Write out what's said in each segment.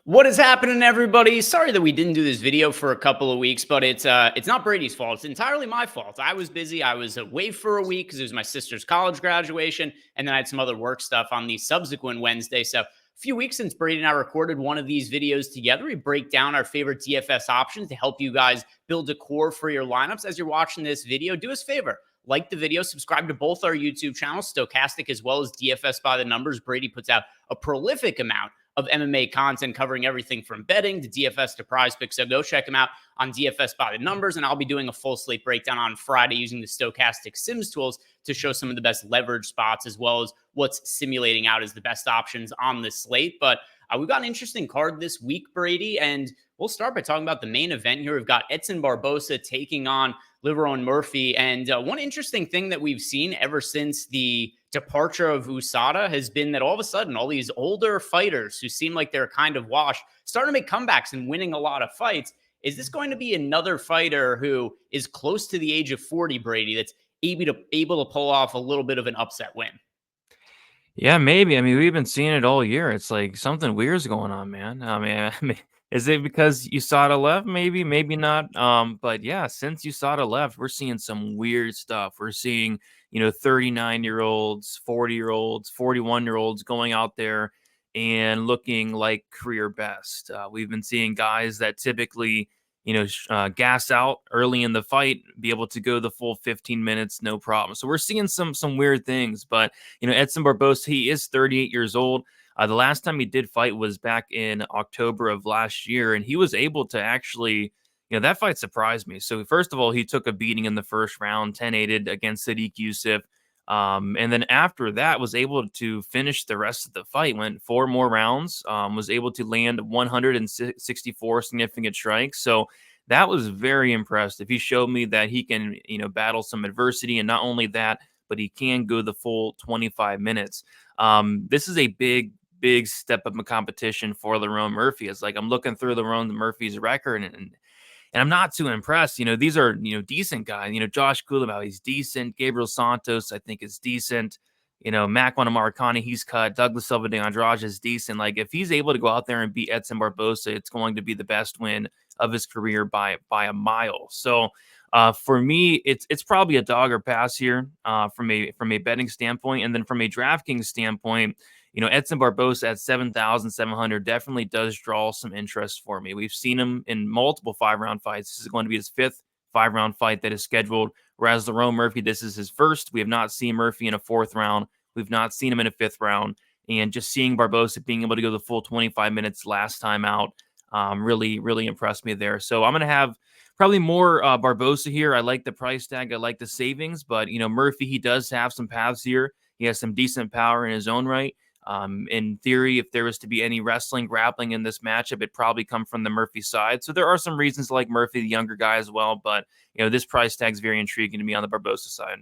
What is happening, everybody? Sorry that we didn't do this video for a couple of weeks, but it's not Brady's fault. It's entirely my fault. I was busy. I was away for a week because it was my sister's college graduation, and then I had some other work stuff on the subsequent Wednesday. So a few weeks since Brady and I recorded one of these videos together, we break down our favorite DFS options to help you guys build a core for your lineups. As you're watching this video, do us a favor. Like the video, subscribe to both our YouTube channels, Stochastic as well as DFS by the Numbers. Brady puts out a prolific amount of MMA content covering everything from betting to DFS to prize picks. So go check them out on DFS by the Numbers. And I'll be doing a full slate breakdown on Friday using the Stochastic Sims tools to show some of the best leverage spots as well as what's simulating out as the best options on the slate. But we've got an interesting card this week, Brady, and we'll start by talking about the main event here. We've got Edson Barboza taking on Liveron Murphy. And one interesting thing that we've seen ever since the departure of USADA has been that all of a sudden, all these older fighters who seem like they're kind of washed, starting to make comebacks and winning a lot of fights. Is this going to be another fighter who is close to the age of 40, Brady, that's able to pull off a little bit of an upset win? Yeah, maybe. I mean, we've been seeing it all year. It's like something weird's going on, man. I mean, is it because USADA left? Maybe, maybe not. But yeah, since USADA left, we're seeing some weird stuff. We're seeing, 39-year-olds, 40-year-olds, 41-year-olds going out there and looking like career best. We've been seeing guys that typically, gas out early in the fight, be able to go the full 15 minutes, no problem. So we're seeing some weird things, but Edson Barboza, he is 38 years old. The last time he did fight was back in October of last year, and he was able to actually, that fight surprised me. So first of all, he took a beating in the first round, 10-8 against Sadiq Youssef. And then after that, was able to finish the rest of the fight, went 4 more rounds, was able to land 164 significant strikes. So that was very impressive. He showed me that he can, battle some adversity, and not only that, but he can go the full 25 minutes. This is a big step up in competition for Liveron Murphy. It's like I'm looking through Liveron Murphy's record, and I'm not too impressed. These are, decent guys. Josh Kulabau, he's decent. Gabriel Santos, I think, is decent. Makwan Amarikani, he's cut. Douglas Silva de Andrade is decent. Like, if he's able to go out there and beat Edson Barboza, it's going to be the best win of his career by a mile. So for me, it's probably a dog or pass here from a betting standpoint. And then from a DraftKings standpoint, Edson Barboza at 7,700 definitely does draw some interest for me. We've seen him in multiple 5-round fights. This is going to be his 5th 5-round fight that is scheduled. Whereas Liveron Murphy, this is his first. We have not seen Murphy in a 4th round. We've not seen him in a 5th round. And just seeing Barboza being able to go the full 25 minutes last time out really, really impressed me there. So I'm going to have probably more Barboza here. I like the price tag. I like the savings. But, Murphy, he does have some paths here. He has some decent power in his own right. In theory, if there was to be any wrestling, grappling in this matchup, it'd probably come from the Murphy side. So there are some reasons to like Murphy, the younger guy as well. But, this price tag is very intriguing to me on the Barboza side.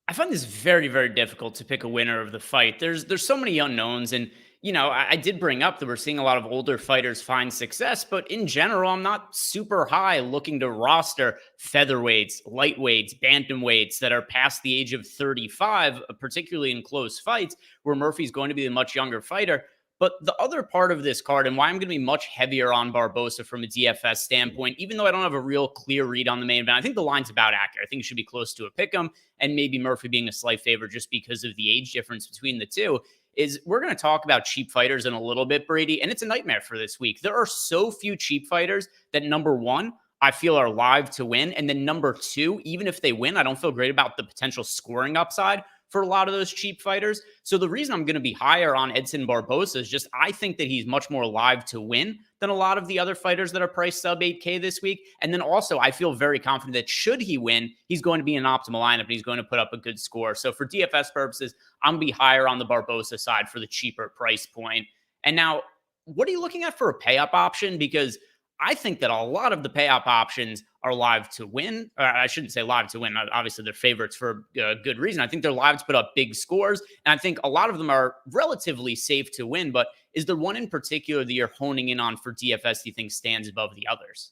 I find this very, very difficult to pick a winner of the fight. There's so many unknowns, and I did bring up that we're seeing a lot of older fighters find success, but in general, I'm not super high looking to roster featherweights, lightweights, bantamweights that are past the age of 35, particularly in close fights where Murphy's going to be a much younger fighter. But the other part of this card, and why I'm going to be much heavier on Barboza from a DFS standpoint, even though I don't have a real clear read on the main event, I think the line's about accurate. I think it should be close to a pick'em, and maybe Murphy being a slight favorite just because of the age difference between the two. Is we're going to talk about cheap fighters in a little bit, Brady, and it's a nightmare for this week. There are so few cheap fighters that, number one, I feel are live to win, and then number two, even if they win, I don't feel great about the potential scoring upside for a lot of those cheap fighters. So the reason I'm going to be higher on Edson Barboza is just I think that he's much more live to win than a lot of the other fighters that are priced sub 8K this week. And then also I feel very confident that should he win, he's going to be an optimal lineup and he's going to put up a good score. So for DFS purposes, I'm going to be higher on the Barboza side for the cheaper price point. And now, what are you looking at for a pay up option? Because I think that a lot of the pay up options are live to win. I shouldn't say live to win. Obviously, they're favorites for a good reason. I think they're live to put up big scores. And I think a lot of them are relatively safe to win. But is there one in particular that you're honing in on for DFS you think stands above the others?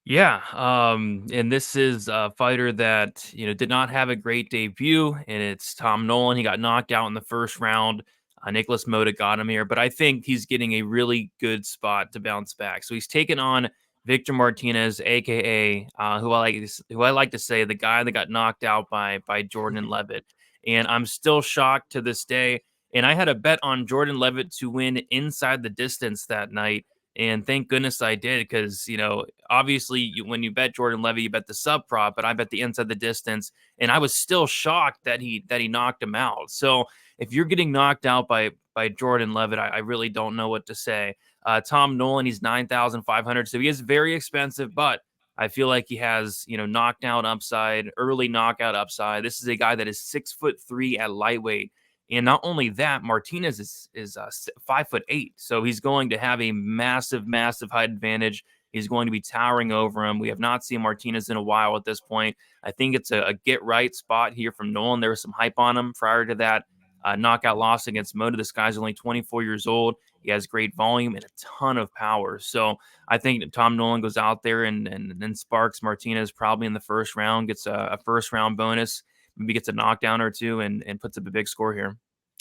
Yeah, and this is a fighter that did not have a great debut, and it's Tom Nolan. He got knocked out in the first round. Nicholas Moda got him here, but I think he's getting a really good spot to bounce back. So he's taken on Victor Martinez, aka who I like to say the guy that got knocked out by Jordan Levitt. And I'm still shocked to this day. And I had a bet on Jordan Levitt to win inside the distance that night. And thank goodness I did, because, obviously when you bet Jordan Levitt, you bet the sub prop, but I bet the inside the distance. And I was still shocked that he knocked him out. So if you're getting knocked out by Jordan Levitt, I really don't know what to say. Tom Nolan, he's 9,500, so he is very expensive, but I feel like he has, knockdown upside, early knockout upside. This is a guy that is 6'3" at lightweight. And not only that, Martinez is 5'8", so he's going to have a massive, massive height advantage. He's going to be towering over him. We have not seen Martinez in a while at this point. I think it's a get right spot here from Nolan. There was some hype on him prior to that knockout loss against Moda. This guy's only 24 years old. He has great volume and a ton of power. So I think that Tom Nolan goes out there and then sparks Martinez probably in the first round, gets a first round bonus, maybe gets a knockdown or two, and puts up a big score here.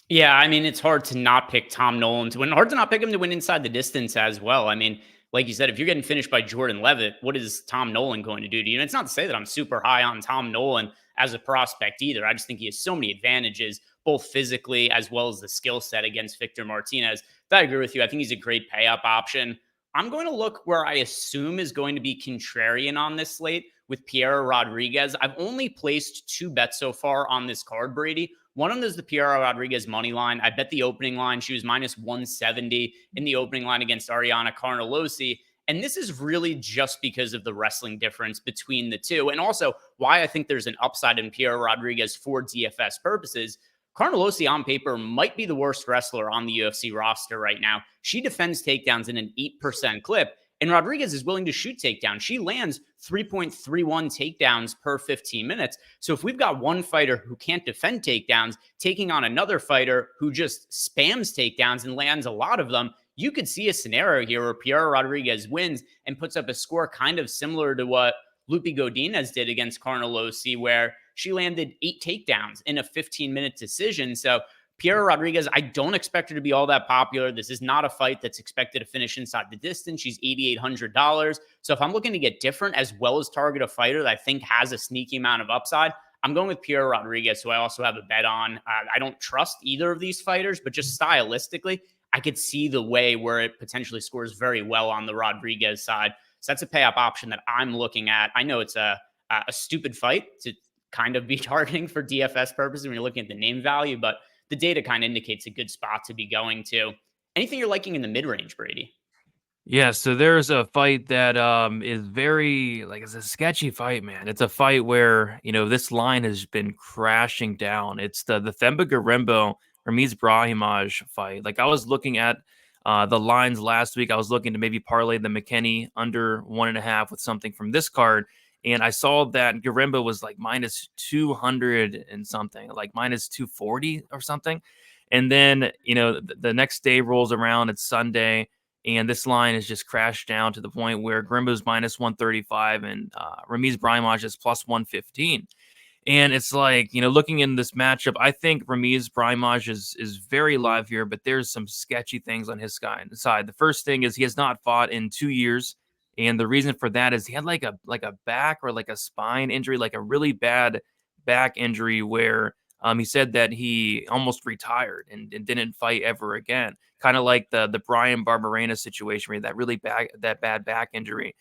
Yeah, I mean, it's hard to not pick Tom Nolan to win. Hard to not pick him to win inside the distance as well. I mean, like you said, if you're getting finished by Jordan Levitt, what is Tom Nolan going to do to you? And it's not to say that I'm super high on Tom Nolan as a prospect either. I just think he has so many advantages, both physically as well as the skill set against Victor Martinez. That I agree with you. I think he's a great pay up option. I'm going to look where I assume is going to be contrarian on this slate with Piero Rodriguez. I've only placed 2 bets so far on this card, Brady. One of them is the Piero Rodriguez money line. I bet the opening line. She was minus 170 in the opening line against Ariana Carnelossi. And this is really just because of the wrestling difference between the two. And also why I think there's an upside in Piero Rodriguez for DFS purposes. Carnelossi on paper might be the worst wrestler on the UFC roster right now. She defends takedowns in an 8% clip, and Rodriguez is willing to shoot takedowns. She lands 3.31 takedowns per 15 minutes. So if we've got one fighter who can't defend takedowns taking on another fighter who just spams takedowns and lands a lot of them, you could see a scenario here where Piero Rodriguez wins and puts up a score kind of similar to what Lupi Godinez did against Carnelossi, where she landed 8 takedowns in a 15-minute decision. So Piero Rodriguez, I don't expect her to be all that popular. This is not a fight that's expected to finish inside the distance. She's $8,800. So if I'm looking to get different as well as target a fighter that I think has a sneaky amount of upside, I'm going with Piero Rodriguez, who I also have a bet on. I don't trust either of these fighters, but just stylistically, I could see the way where it potentially scores very well on the Rodriguez side. So that's a pay-up option that I'm looking at. I know it's a stupid fight to kind of be targeting for DFS purposes when you're looking at the name value, but the data kind of indicates a good spot to be going to. Anything you're liking in the mid-range, Brady? Yeah, so there's a fight that is very it's a sketchy fight, man. It's a fight where, this line has been crashing down. It's the Themba Grimbo Ramiz Brahimaj fight. Like, I was looking at the lines last week. I was looking to maybe parlay the McKinney under 1.5 with something from this card. And I saw that Grimbo was like minus 200 and something, like minus 240 or something. And then, the next day rolls around, it's Sunday, and this line has just crashed down to the point where Grimbo's minus 135 and Ramiz Brahimaj is plus 115. And it's like, looking in this matchup, I think Ramiz Brahimaj is very live here, but there's some sketchy things on his side. The first thing is he has not fought in 2 years. And the reason for that is he had like a back or like a spine injury, like a really bad back injury where he said that he almost retired and didn't fight ever again. Kind of like the Brian Barberena situation where he had that bad back injury.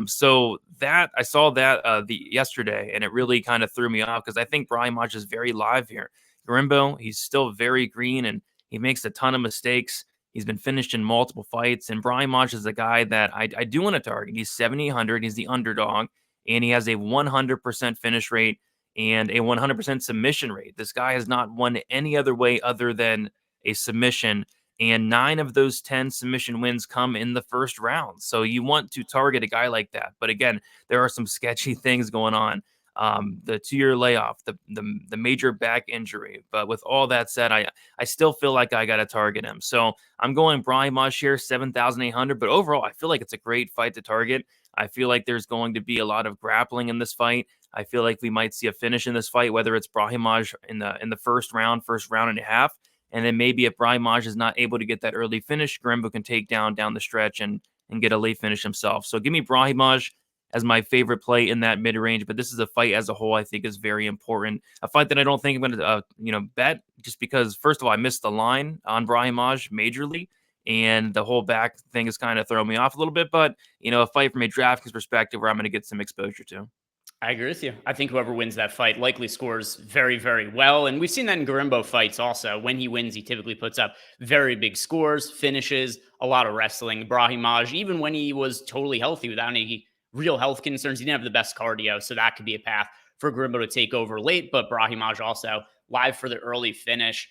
So that I saw that yesterday, and it really kind of threw me off because I think Brian Maj is very live here. Grimbo, he's still very green and he makes a ton of mistakes. He's been finished in multiple fights, and Brian Maj is a guy that I do want to target. He's 7,800. He's the underdog, and he has a 100% finish rate and a 100% submission rate. This guy has not won any other way other than a submission, and 9 of those 10 submission wins come in the first round. So you want to target a guy like that. But again, there are some sketchy things going on. The 2-year layoff, the major back injury. But with all that said, I still feel like I got to target him. So I'm going Brian Mosh here, 7,800. But overall, I feel like it's a great fight to target. I feel like there's going to be a lot of grappling in this fight. I feel like we might see a finish in this fight, whether it's Brahimaj in the first round and a half. And then maybe if Brahimaj is not able to get that early finish, Grimbo can take down the stretch and get a late finish himself. So give me Brahimaj as my favorite play in that mid range. But this is a fight as a whole I think is very important. A fight that I don't think I'm going to bet, just because first of all I missed the line on Brahimaj majorly, and the whole back thing is kind of throwing me off a little bit. But a fight from a DraftKings perspective where I'm going to get some exposure to. I agree with you. I think whoever wins that fight likely scores very, very well. And we've seen that in Grimbo fights also. When he wins, he typically puts up very big scores, finishes, a lot of wrestling. Brahimaj, even when he was totally healthy without any real health concerns, he didn't have the best cardio. So that could be a path for Grimbo to take over late. But Brahimaj also live for the early finish.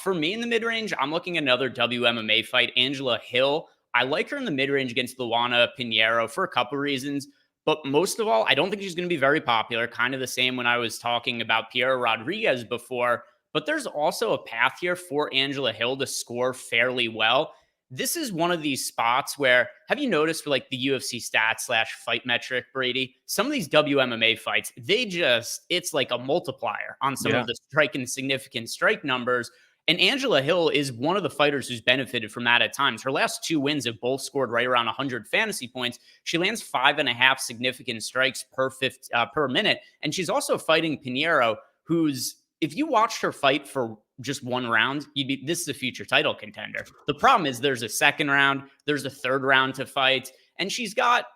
For me in the mid-range, I'm looking at another WMMA fight, Angela Hill. I like her in the mid-range against Luana Pinheiro for a couple reasons. But most of all, I don't think she's going to be very popular. Kind of the same when I was talking about Piera Rodriguez before. But there's also a path here for Angela Hill to score fairly well. This is one of these spots where, have you noticed for like the UFC stats / fight metric, Brady? Some of these WMMA fights, it's like a multiplier on some of the strike and significant strike numbers. And Angela Hill is one of the fighters who's benefited from that at times. Her last 2 wins have both scored right around 100 fantasy points. She lands 5.5 significant strikes per minute. And she's also fighting Pinheiro, who's, if you watched her fight for just 1 round, this is a future title contender. The problem is there's a second round, there's a third round to fight, and she's got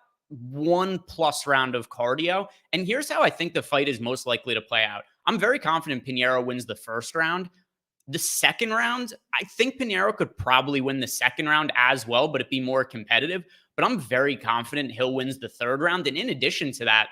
1+ round of cardio. And here's how I think the fight is most likely to play out. I'm very confident Pinheiro wins the first round. The second round, I think Pinheiro could probably win the second round as well, but it'd be more competitive. But I'm very confident Hill wins the third round. And in addition to that,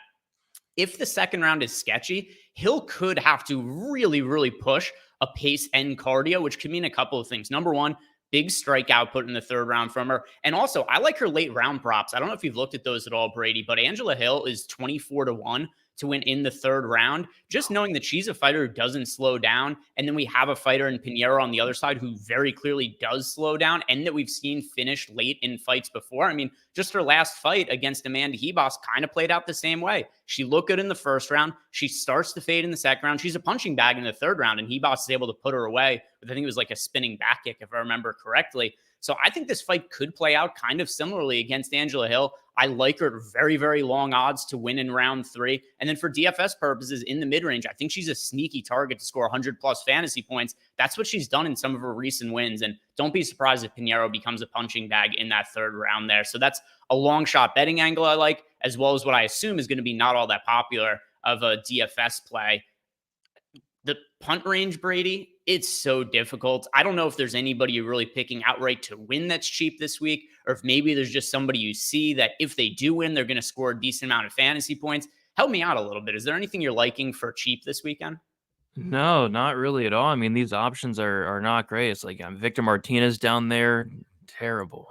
if the second round is sketchy, Hill could have to really, really push a pace and cardio, which could mean a couple of things. Number one, big strike output in the third round from her. And also, I like her late round props. I don't know if you've looked at those at all, Brady, but Angela Hill is 24-1 to win in the third round. Just knowing that she's a fighter who doesn't slow down, and then we have a fighter in Pinheiro on the other side who very clearly does slow down, and that we've seen finish late in fights before. I mean, just her last fight against Amanda Hebos kind of played out the same way. She looked good in the first round. She starts to fade in the second round. She's a punching bag in the third round, and Hebos is able to put her away with, I think it was like a spinning back kick, if I remember correctly. So I think this fight could play out kind of similarly against Angela Hill. I like her at very, very long odds to win in round 3. And then for DFS purposes in the mid-range, I think she's a sneaky target to score 100+ fantasy points. That's what she's done in some of her recent wins. And don't be surprised if Pinheiro becomes a punching bag in that third round there. So that's a long shot betting angle I like, as well as what I assume is going to be not all that popular of a DFS play. The punt range, Brady, it's so difficult. I don't know if there's anybody you're really picking outright to win that's cheap this week, or if maybe there's just somebody you see that if they do win, they're going to score a decent amount of fantasy points. Help me out a little bit. Is there anything you're liking for cheap this weekend? No, not really at all. I mean, these options are not great. It's like Victor Martinez down there, terrible.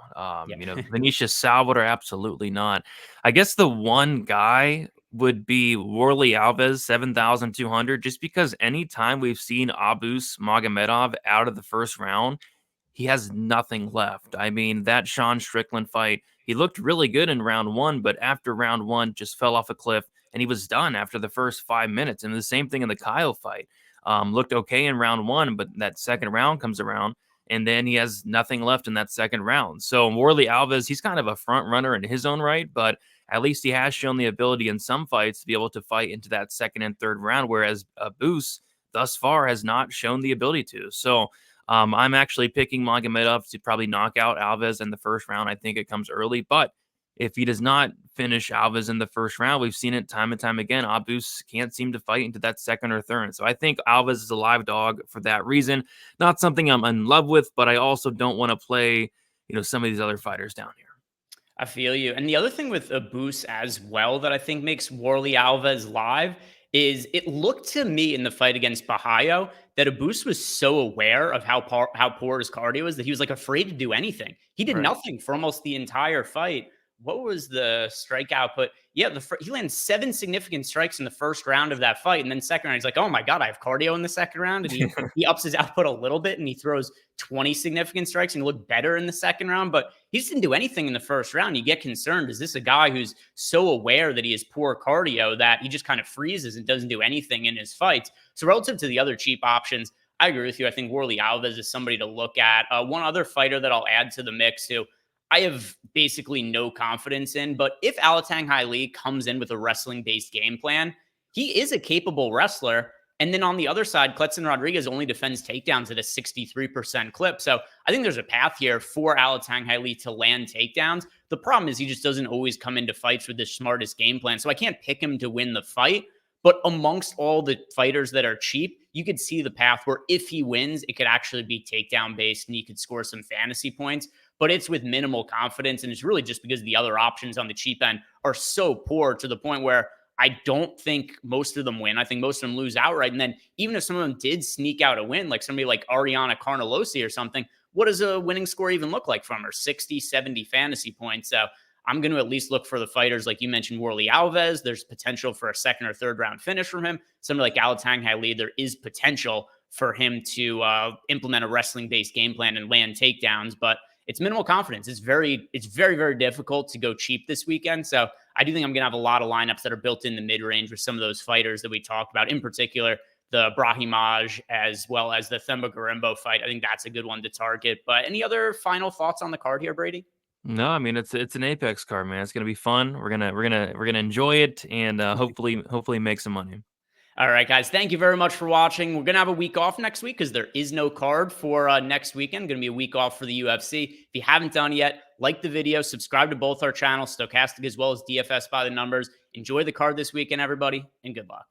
Vinicius Salvador, absolutely not. I guess the one guy would be Warley Alves, 7,200, just because anytime we've seen Abus Magomedov out of the first round, he has nothing left. I mean, that Sean Strickland fight, he looked really good in round 1, but after round 1 just fell off a cliff and he was done after the first 5 minutes. And the same thing in the Kyle fight. Looked okay in round 1, but that second round comes around and then he has nothing left in that second round. So Warley Alves, he's kind of a front runner in his own right, but at least he has shown the ability in some fights to be able to fight into that second and third round, whereas Abus thus far has not shown the ability to. So I'm actually picking Magomedov to probably knock out Alves in the first round. I think it comes early, but if he does not finish Alves in the first round, we've seen it time and time again. Abus can't seem to fight into that second or third. So I think Alves is a live dog for that reason. Not something I'm in love with, but I also don't want to play, some of these other fighters down here. I feel you. And the other thing with Abus as well that I think makes Warley Alves live is it looked to me in the fight against Bahayo that Abus was so aware of how poor his cardio is that he was like afraid to do anything. He did nothing for almost the entire fight. What was the strike output? Yeah, he landed 7 significant strikes in the first round of that fight. And then second round, he's like, oh my God, I have cardio in the second round. And he ups his output a little bit and he throws 20 significant strikes and looked better in the second round. But he just didn't do anything in the first round. You get concerned. Is this a guy who's so aware that he has poor cardio that he just kind of freezes and doesn't do anything in his fights? So relative to the other cheap options, I agree with you. I think Worley Alves is somebody to look at. One other fighter that I'll add to the mix who I have basically no confidence in, but if Alatang Lee comes in with a wrestling-based game plan, he is a capable wrestler. And then on the other side, Kletzen Rodriguez only defends takedowns at a 63% clip. So I think there's a path here for Alatang Lee to land takedowns. The problem is he just doesn't always come into fights with the smartest game plan. So I can't pick him to win the fight. But amongst all the fighters that are cheap, you could see the path where if he wins, it could actually be takedown based and he could score some fantasy points. But it's with minimal confidence. And it's really just because the other options on the cheap end are so poor to the point where I don't think most of them win. I think most of them lose outright. And then even if some of them did sneak out a win, like somebody like Ariana Carnelosi or something, what does a winning score even look like from her? 60, 70 fantasy points. So I'm going to at least look for the fighters like you mentioned, Worley Alves. There's potential for a second or third round finish from him. Somebody like Alatang Lee, there is potential for him to implement a wrestling-based game plan and land takedowns, but it's minimal confidence. It's very, very difficult to go cheap this weekend. So I do think I'm going to have a lot of lineups that are built in the mid-range with some of those fighters that we talked about, in particular the Brahimaj as well as the Themba Grimbo fight. I think that's a good one to target. But any other final thoughts on the card here, Brady? No, I mean it's an Apex card, man. It's gonna be fun. We're gonna enjoy it and hopefully make some money. All right, guys. Thank you very much for watching. We're going to have a week off next week because there is no card for next weekend. Going to be a week off for the UFC. If you haven't done it yet, like the video, subscribe to both our channels, Stochastic as well as DFS by the Numbers. Enjoy the card this weekend, everybody, and good luck.